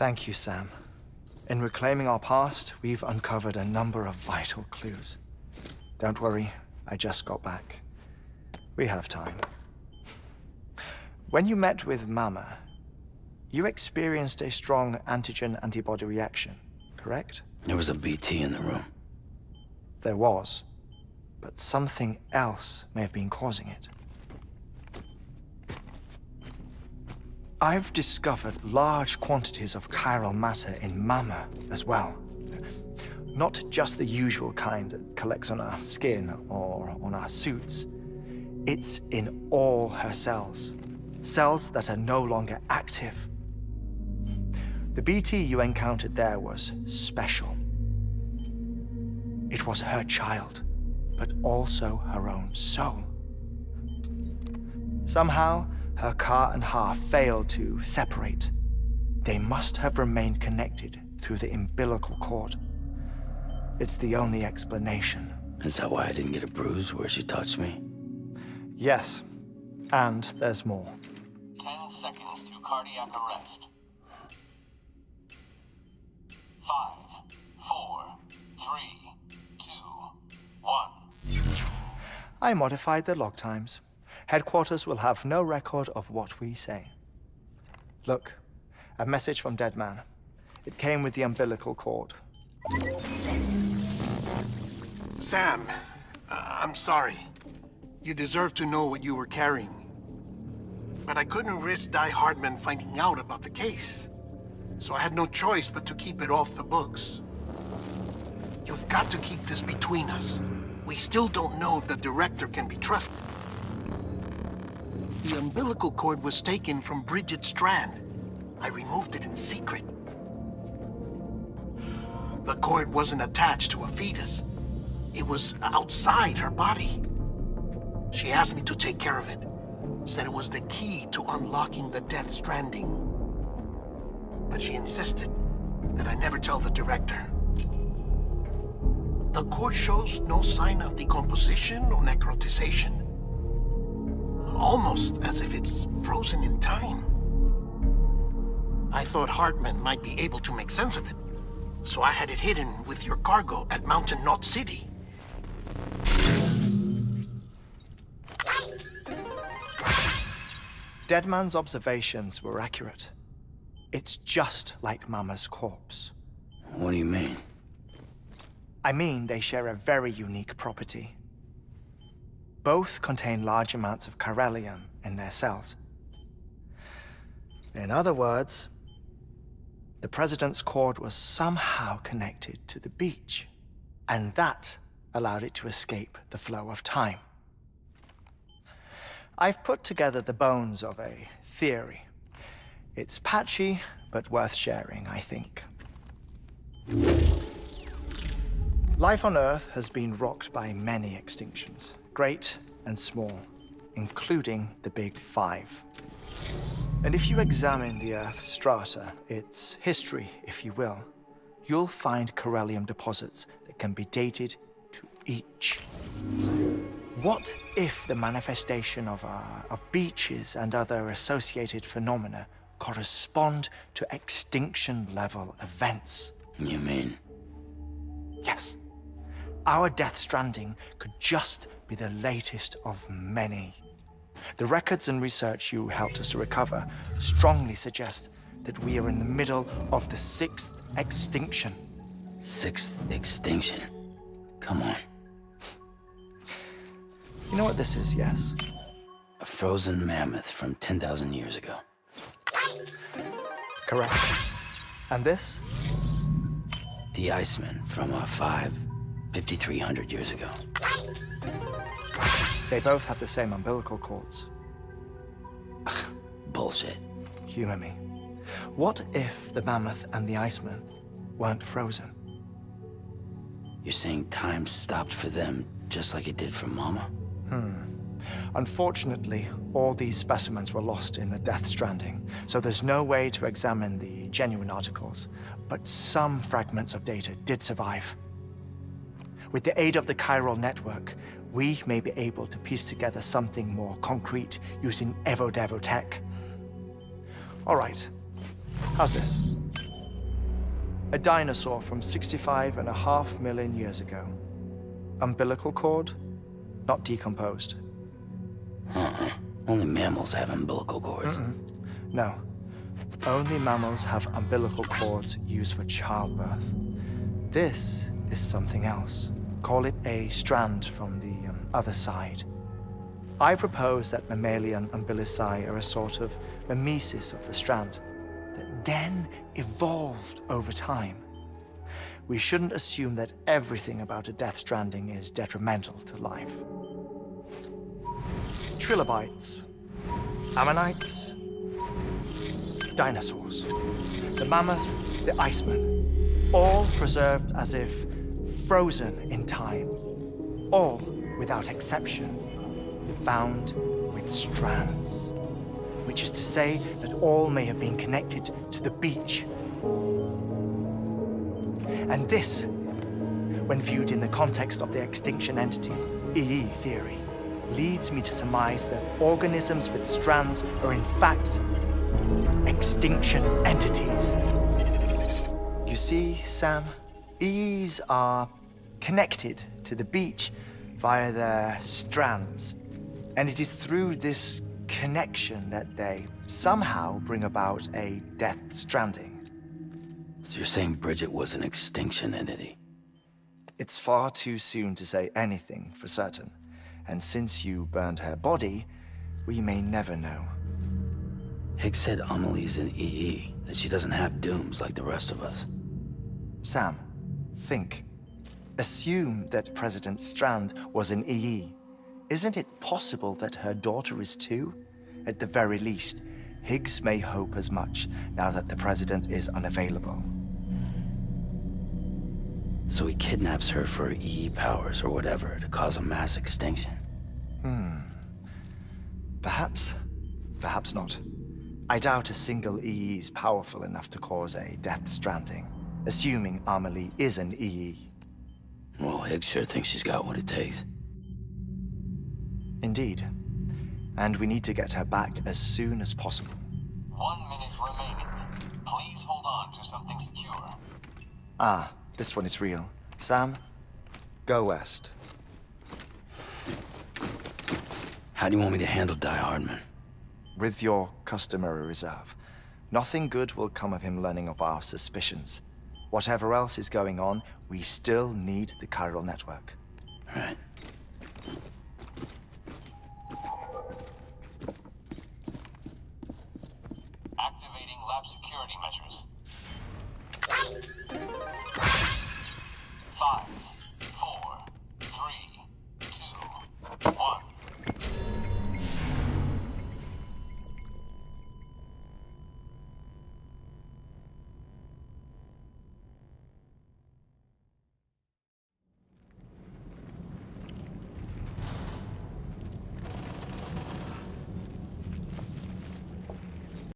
Thank you, Sam. In reclaiming our past, we've uncovered a number of vital clues. Don't worry, I just got back. We have time. When you met with Mama, you experienced a strong antigen-antibody reaction, correct? There was a BT in the room. There was, but something else may have been causing it. I've discovered large quantities of chiral matter in Mama as well. Not just the usual kind that collects on our skin or on our suits. It's in all her cells. Cells that are no longer active. The BT you encountered there was special. It was her child, but also her own soul. Somehow, her car and half failed to separate. They must have remained connected through the umbilical cord. It's the only explanation. Is that why I didn't get a bruise where she touched me? Yes, and there's more. 10 seconds to cardiac arrest. 5, 4, 3, 2, 1. I modified the log times. Headquarters will have no record of what we say. Look, a message from Dead Man. It came with the umbilical cord. Sam, I'm sorry. You deserve to know what you were carrying. But I couldn't risk Di Hardman finding out about the case. So I had no choice but to keep it off the books. You've got to keep this between us. We still don't know if the director can be trusted. The umbilical cord was taken from Bridget Strand. I removed it in secret. The cord wasn't attached to a fetus. It was outside her body. She asked me to take care of it. Said it was the key to unlocking the Death Stranding. But she insisted that I never tell the director. The cord shows no sign of decomposition or necrotization. Almost as if it's frozen in time. I thought Hartman might be able to make sense of it, so I had it hidden with your cargo at Mountain Knot City. Deadman's observations were accurate. It's just like Mama's corpse. What do you mean? I mean, they share a very unique property. Both contain large amounts of chiralium in their cells. In other words, the President's cord was somehow connected to the beach, and that allowed it to escape the flow of time. I've put together the bones of a theory. It's patchy, but worth sharing, I think. Life on Earth has been rocked by many extinctions, great and small, including the Big Five. And if you examine the Earth's strata, its history, if you will, you'll find chiralium deposits that can be dated to each. What if the manifestation of beaches and other associated phenomena correspond to extinction-level events? You mean? Yes. Our Death Stranding could just be the latest of many. The records and research you helped us to recover strongly suggest that we are in the middle of the 6th extinction. 6th extinction? Come on. You know what this is, yes? A frozen mammoth from 10,000 years ago. Correct. And this? The Iceman from 5,300 years ago. They both have the same umbilical cords. Bullshit. Humor me. What if the mammoth and the Iceman weren't frozen? You're saying time stopped for them just like it did for Mama? Unfortunately, all these specimens were lost in the Death Stranding, so there's no way to examine the genuine articles. But some fragments of data did survive. With the aid of the chiral network, we may be able to piece together something more concrete using Evo-Devo tech. All right, how's this? A dinosaur from 65.5 million years ago. Umbilical cord, not decomposed. Only mammals have umbilical cords. No. Only mammals have umbilical cords used for childbirth. This is something else. Call it a strand from the other side. I propose that mammalian umbilici are a sort of mimesis of the strand that then evolved over time. We shouldn't assume that everything about a Death Stranding is detrimental to life. Trilobites, ammonites, dinosaurs, the mammoth, the iceman, all preserved as if frozen in time, all without exception found with strands, which is to say that all may have been connected to the beach. And this, when viewed in the context of the extinction entity, EE theory, leads me to surmise that organisms with strands are in fact extinction entities. You see, Sam, EEs are connected to the beach via their strands. And it is through this connection that they somehow bring about a Death Stranding. So you're saying Bridget was an extinction entity? It's far too soon to say anything for certain. And since you burned her body, we may never know. Higgs said Amelie's an EE, that she doesn't have dooms like the rest of us. Sam, think. Assume that President Strand was an EE. Isn't it possible that her daughter is too? At the very least, Higgs may hope as much now that the president is unavailable. So he kidnaps her for EE powers or whatever to cause a mass extinction? Perhaps. Perhaps not. I doubt a single EE is powerful enough to cause a Death Stranding, assuming Amelie is an EE. Well, Higgs sure thinks she's got what it takes. Indeed. And we need to get her back as soon as possible. 1 minute remaining. Please hold on to something secure. Ah, this one is real. Sam, go west. How do you want me to handle Die Hardman? With your customary reserve. Nothing good will come of him learning of our suspicions. Whatever else is going on, we still need the chiral network. Right.